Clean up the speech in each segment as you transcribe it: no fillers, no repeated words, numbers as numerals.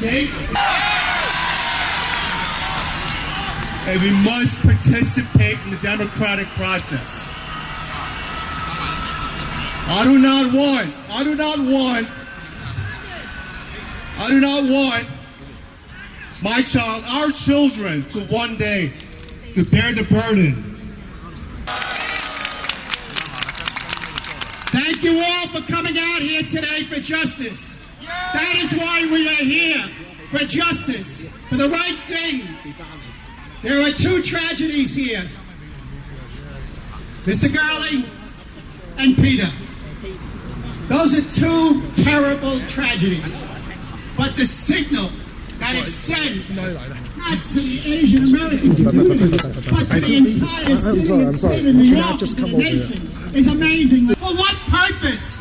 state. And we must participate in the democratic process. I do not want my child, our children, to one day to bear the burden. Thank you all for coming out here today for justice. That is why we are here, for justice, for the right thing. There are two tragedies here. Mr. Gurley and Peter. Those are two terrible tragedies. But the signal that it sends, not to the Asian American community, but to the entire city and state of New York and the nation, is amazing. For what purpose?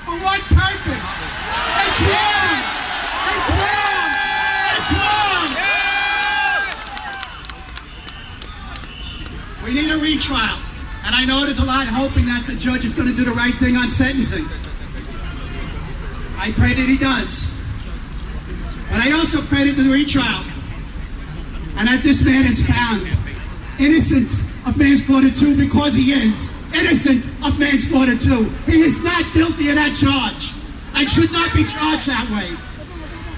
For what purpose? It's wrong! It's wrong! It's wrong! We need a retrial. And I know there's a lot hoping that the judge is going to do the right thing on sentencing. I pray that he does. But I also pray that the retrial, and that this man is found innocent of manslaughter 2, because he is innocent of manslaughter 2. He is not guilty of that charge and should not be charged that way.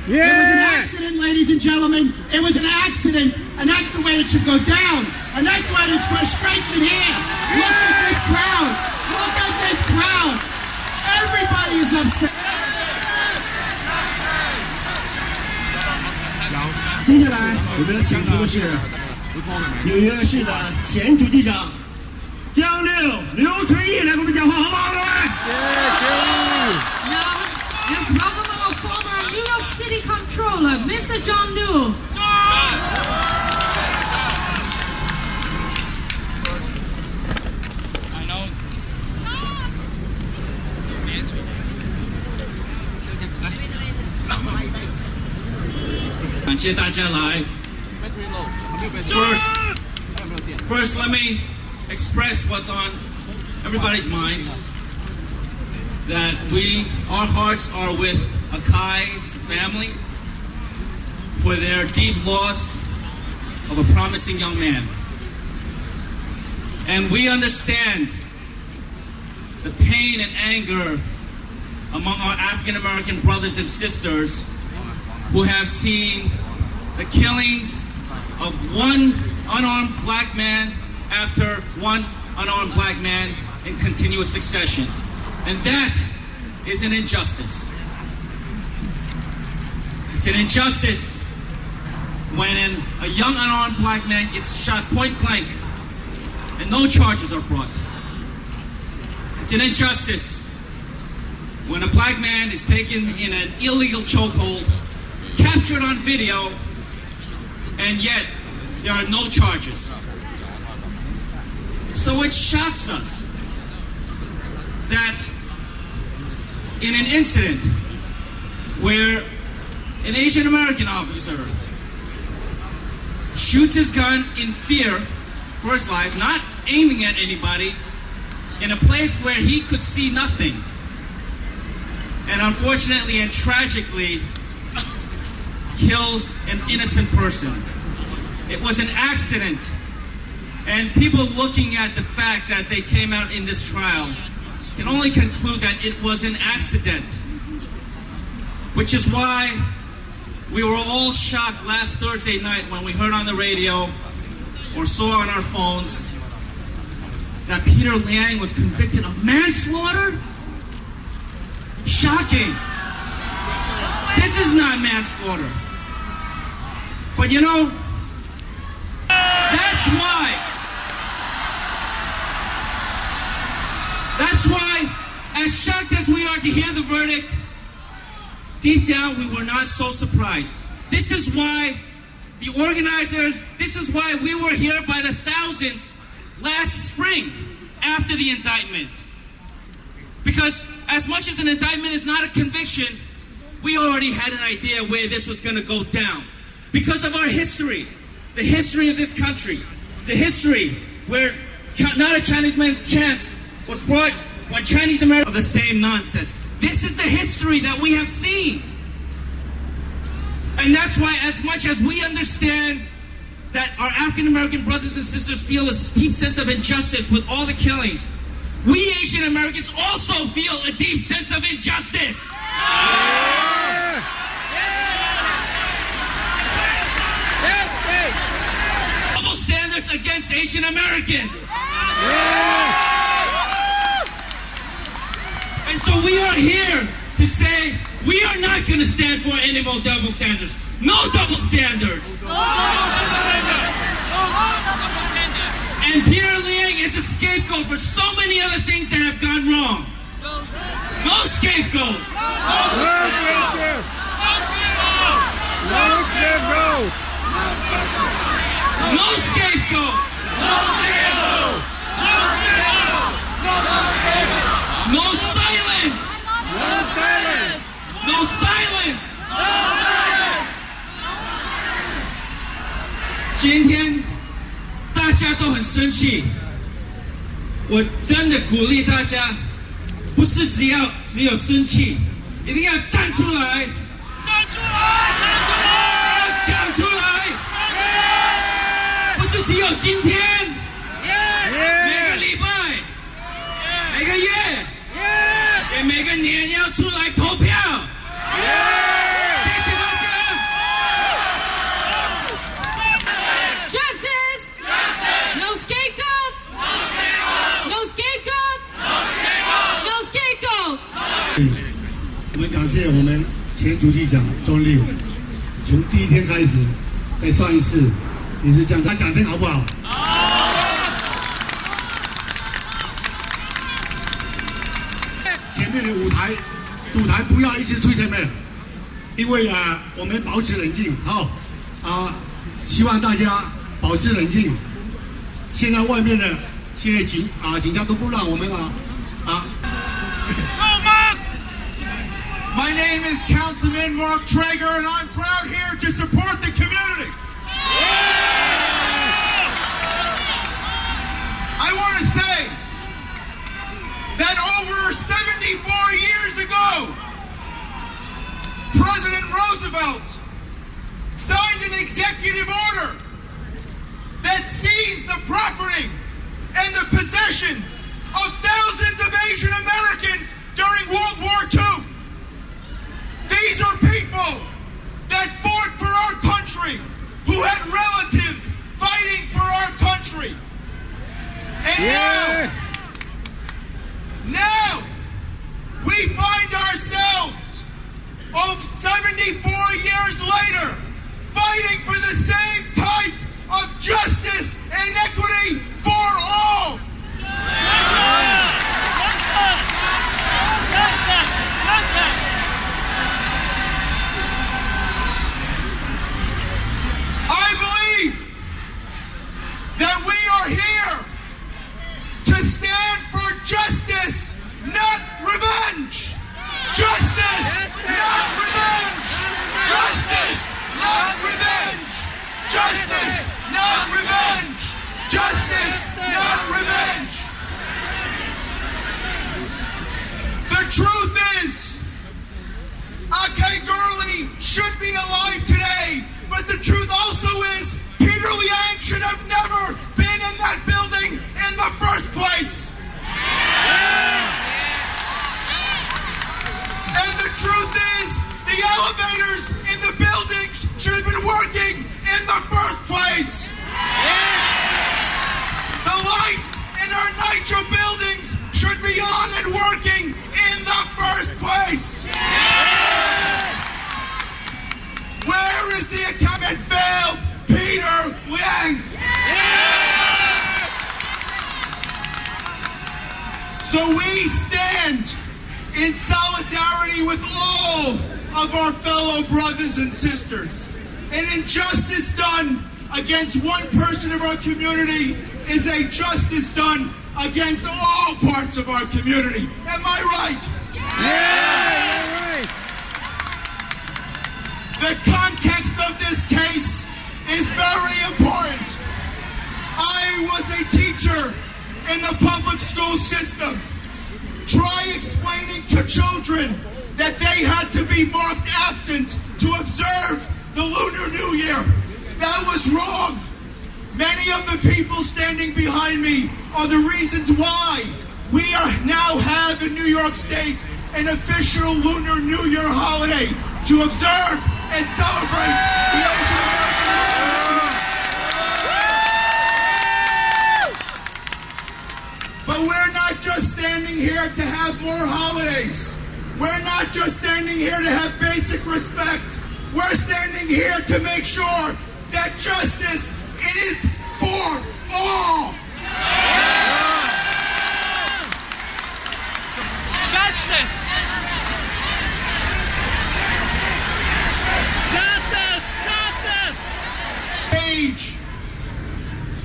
Yeah. It was an accident, ladies and gentlemen. It was an accident, and that's the way it should go down. And that's why there's frustration here. Look at this crowd. Look at this crowd. Everybody is upset. 接下来我们要请出的是纽约市的前主计长江刘纯义来给我们讲话，好不好，各位？ Yes, welcome our former New York City Controller, Mr. John Liu. 感谢大家来。First, let me express what's on everybody's minds. That our hearts are with Akai's family for their deep loss of a promising young man. And we understand the pain and anger among our African American brothers and sisters who have seen the killings of one unarmed black man after one unarmed black man in continuous succession. And that is an injustice. It's an injustice when a young unarmed black man gets shot point blank and no charges are brought. It's an injustice when a black man is taken in an illegal chokehold, captured on video, and yet there are no charges. So it shocks us that in an incident where an Asian American officer shoots his gun in fear for his life, not aiming at anybody, in a place where he could see nothing, and unfortunately and tragically kills an innocent person. It was an accident, and people looking at the facts as they came out in this trial can only conclude that it was an accident, which is why we were all shocked last Thursday night when we heard on the radio or saw on our phones that Peter Liang was convicted of manslaughter. Shocking. This is not manslaughter. But you know, that's why, as shocked as we are to hear the verdict, deep down we were not so surprised. This is why the organizers, this is why we were here by the thousands last spring after the indictment. Because as much as an indictment is not a conviction, we already had an idea where this was going to go down. Because of our history, the history of this country, the history where not a Chinese man's chance was brought when Chinese Americans of the same nonsense. This is the history that we have seen. And that's why, as much as we understand that our African American brothers and sisters feel a deep sense of injustice with all the killings, we Asian Americans also feel a deep sense of injustice. Double standards against Asian Americans. And so we are here to say we are not going to stand for any more double standards. No double standards. And Peter Liang is a scapegoat for so many other things that have gone wrong. No scapegoat. No scapegoat. No scapegoat. No scapegoat. No silence. No silence. No silence. 今天大家都很生气，我真的鼓励大家，不是只有生气，一定要站出来，要讲出来，不是只有今天，每个礼拜，每个月，也每个年要出来投票。谢谢大家。Justice! No scapegoat! No scapegoat! No scapegoat! 我们感谢我们前主席长钟立，从第一天开始，在上一次也是这样，他掌声好不好？前面的主台不要一直吹前面，因为我们保持冷静，希望大家保持冷静。现在外面的现在警察都不让我们My name is Councilman Mark Traeger, and I'm proud here to support the community. I want to say that over 74 years ago, President Roosevelt signed an executive order that seized the property and the possessions of thousands of Asian Americans during World War II. These are people that fought for our country, who had relatives fighting for our country. And now we find ourselves 74 years later fighting for the same type of justice and equity for all. I believe that we are here to stand for justice, not revenge. Justice, not revenge. Justice, not revenge. Justice, not revenge. Justice, not revenge. The truth is, Akay Gurley should be alive today, but the truth also is Peter Liang should have never been in that building in the first place. And the truth is the elevators in the buildings should have been working in the first place. The lights in our nitro buildings should be on and working in the first place. Where is the attempt that failed Peter Liang? So we stand in solidarity with all of our fellow brothers and sisters. An injustice done against one person of our community is a justice done against all parts of our community. Am I right? Yeah, right. The context of this case is very important. I was a teacher in the public school system. Try explaining to children that they had to be marked absent to observe the the Lunar New Year. That was wrong. Many of the people standing behind me are the reasons why we now have in New York State an official Lunar New Year holiday to observe and celebrate the Asian American Lunar New Year. But we're not just standing here to have more holidays. We're not just standing here to have basic respect. We're standing here to make sure that justice is for all. Justice! Justice! Justice! Age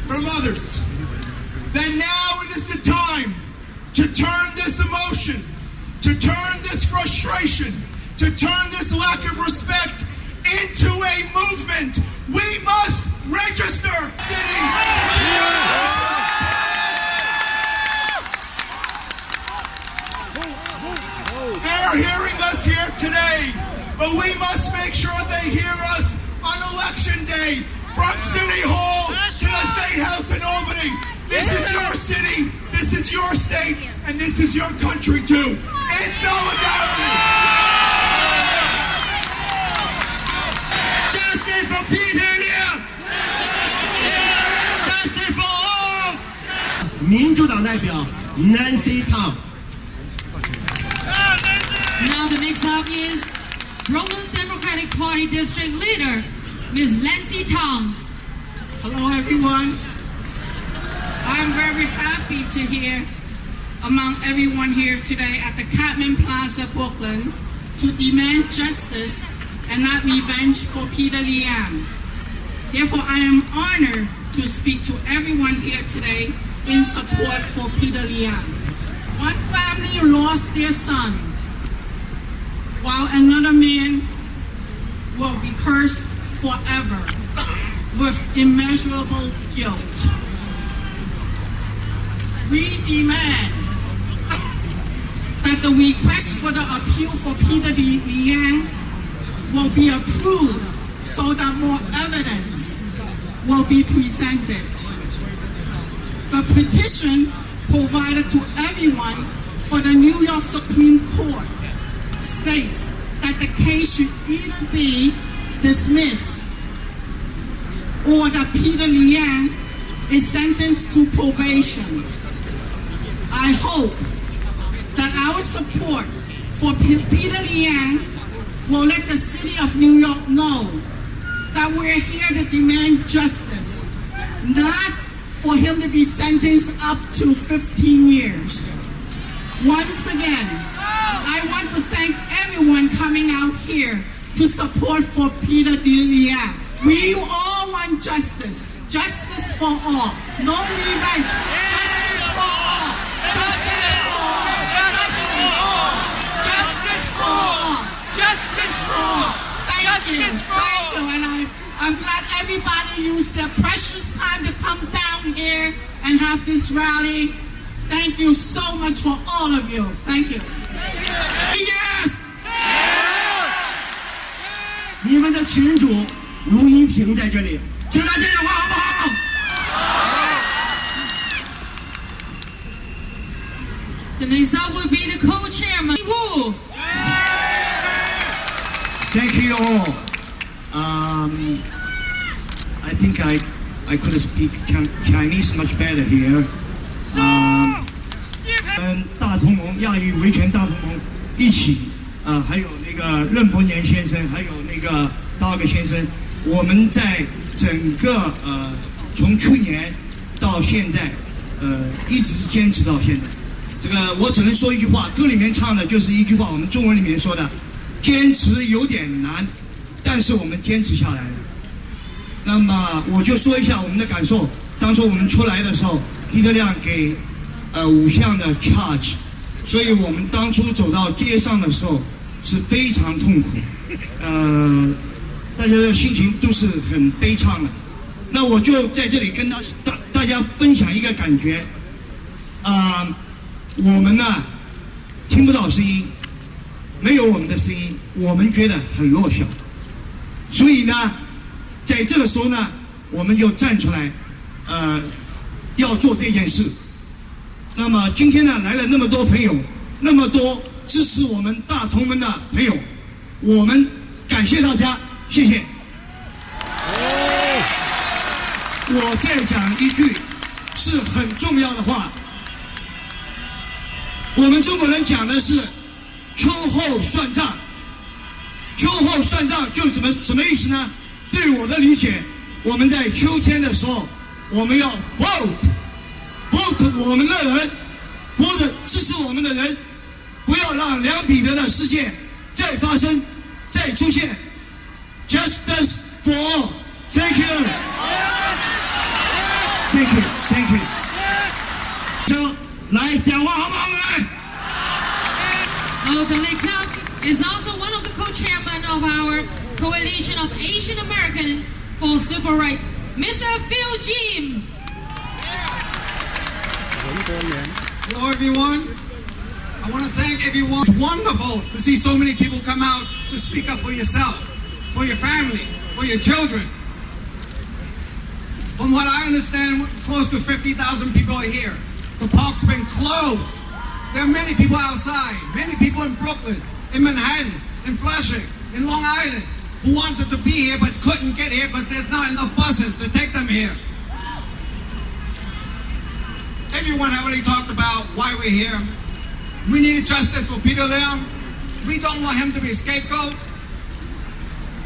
from others. That now it is the time to turn this emotion, to turn this frustration, to turn this lack of respect into a movement. We must register city. They are hearing us here today, but we must make sure they hear us on election day from City Hall to the State House in Albany. This is your city, this is your state, and this is your country too. In solidarity. Justice for Peter Liang. Justice for all. 民主党代表 Nancy Tang。 Now the next up is Brooklyn Democratic Party District Leader, Ms. Nancy Tang. Hello, everyone. I'm very happy to hear among everyone here today at the Cadman Plaza, Brooklyn, to demand justice and not revenge for Peter Liang. Therefore, I am honored to speak to everyone here today in support for Peter Liang. One family lost their son, while another man will be cursed forever with immeasurable guilt. We demand that the request for the appeal for Peter Liang will be approved so that more evidence will be presented. The petition provided to everyone for the New York Supreme Court states that the case should either be dismissed or that Peter Liang is sentenced to probation. I hope that our support for Peter Liang will let the city of New York know that we're here to demand justice, not for him to be sentenced up to 15 years. Once again, I want to thank everyone coming out here to support for Peter Liang. We all want justice. Justice for all. No revenge. Justice for all. Justice for all. Justice for all. Justice for all. Justice for all. Thank you. Thank you. And I'm glad everybody used their precious time to come down here and have this rally. Thank you so much for all of you. Thank you. Yes！ 你们的群主卢一平在这里，请他讲讲话好不好？ The next up will be the co-chairman, Wu. Thank you all. I think I could speak Chinese much better here. 跟大同盟亚裔维权大同盟一起，还有那个任伯年先生，还有那个大卫先生，我们在整个从去年到现在，一直是坚持到现在。这个我只能说一句话，歌里面唱的就是一句话，我们中文里面说的，坚持有点难，但是我们坚持下来了。那么我就说一下我们的感受。当初我们出来的时候，Peter Liang给5项的 charge， 所以我们当初走到街上的时候是非常痛苦，大家的心情都是很悲怆的。那我就在这里跟大家分享一个感觉，我们呢听不到声音，没有我们的声音，我们觉得很弱小。所以呢，在这个时候呢，我们要站出来，要做这件事。那么今天呢，来了那么多朋友，那么多支持我们大同门的朋友，我们感谢大家，谢谢。我再讲一句是很重要的话，我们中国人讲的是秋后算账。秋后算账就是什么意思呢？对我的理解，我们在秋天的时候，我们要 vote 我们的人，或者支持我们的人，不要让梁彼得的事件再发生、再出现。Justice for all. Thank you. Thank you. Thank you. 就来讲话好不好？来。The next up is also one of the co-chairmen of our Coalition of Asian Americans for Civil Rights, Mr. Phil Jim. Hello, everyone. I want to thank everyone. It's wonderful to see so many people come out to speak up for yourself, for your family, for your children. From what I understand, close to 50,000 people are here. The park's been closed. There are many people outside, many people in Brooklyn, in Manhattan, in Flushing, in Long Island, who wanted to be here but couldn't get here because there's not enough buses to take them here. Everyone already talked about why we're here. We need justice for Peter Liang. We don't want him to be a scapegoat.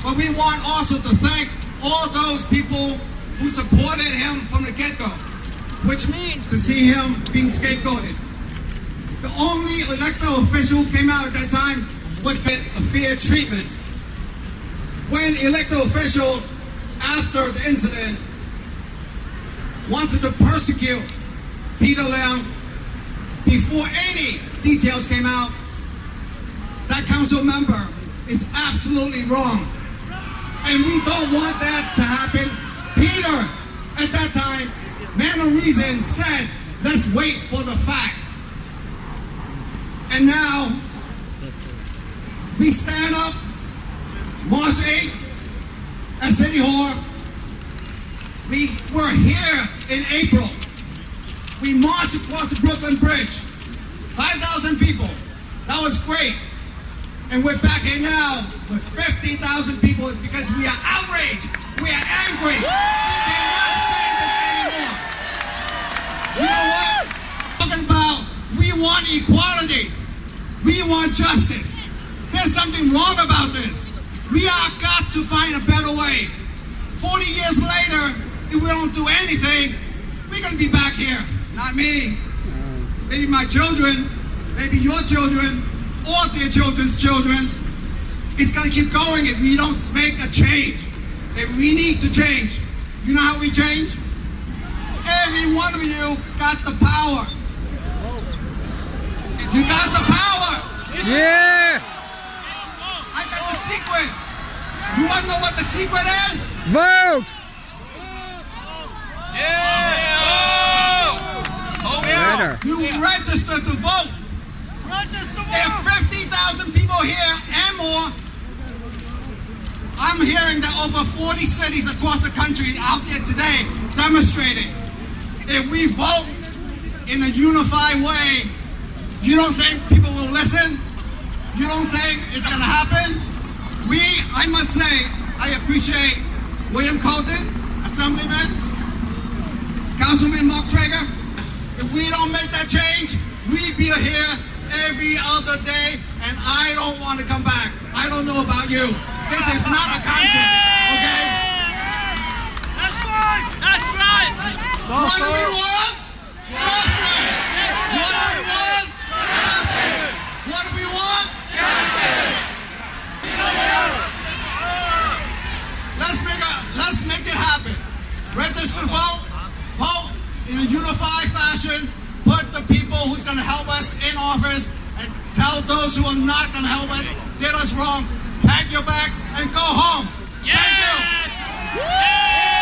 But we want also to thank all those people who supported him from the get-go, which means to see him being scapegoated. The only elected official who came out at that time was a fair treatment. When elected officials, after the incident, wanted to persecute Peter Liang before any details came out, that council member is absolutely wrong. And we don't want that to happen. Peter, at that time, man of reason, said, let's wait for the facts. And now, we stand up March 8th at City Hall. We were here in April. We marched across the Brooklyn Bridge. 5,000 people. That was great. And we're back here now with 50,000 people. It's because we are outraged. We are angry. We cannot stand this anymore. You know what? Talking about we want equality. We want justice. There's something wrong about this. We are got to find a better way. 40 years later, if we don't do anything, we're going to be back here. Not me. Maybe my children, maybe your children, or their children's children. It's going to keep going if we don't make a change. And we need to change. You know how we change? Every one of you got the power. You got the power. Yeah! I got the secret. You want to know what the secret is? Vote! Better. You register to vote. If 50,000 people here and more, I'm hearing that over 40 cities across the country out there today demonstrating. If we vote in a unified way, you don't think people will listen? You don't think it's going to happen? I must say, I appreciate William Colton, Assemblyman, Councilman Mark Traeger. If we don't make that change, we'd be here every other day, and I don't want to come back. I don't know about you. This is not a concert, okay? That's right! That's right! What do we want? Justice! What do we want? Justice! What do we want? Justice! Let's make it happen. Register to vote. Vote in a unified fashion. Put the people who's going to help us in office and tell those who are not going to help us, did us wrong, pack your bag and go home. Yes! Thank you. Yes!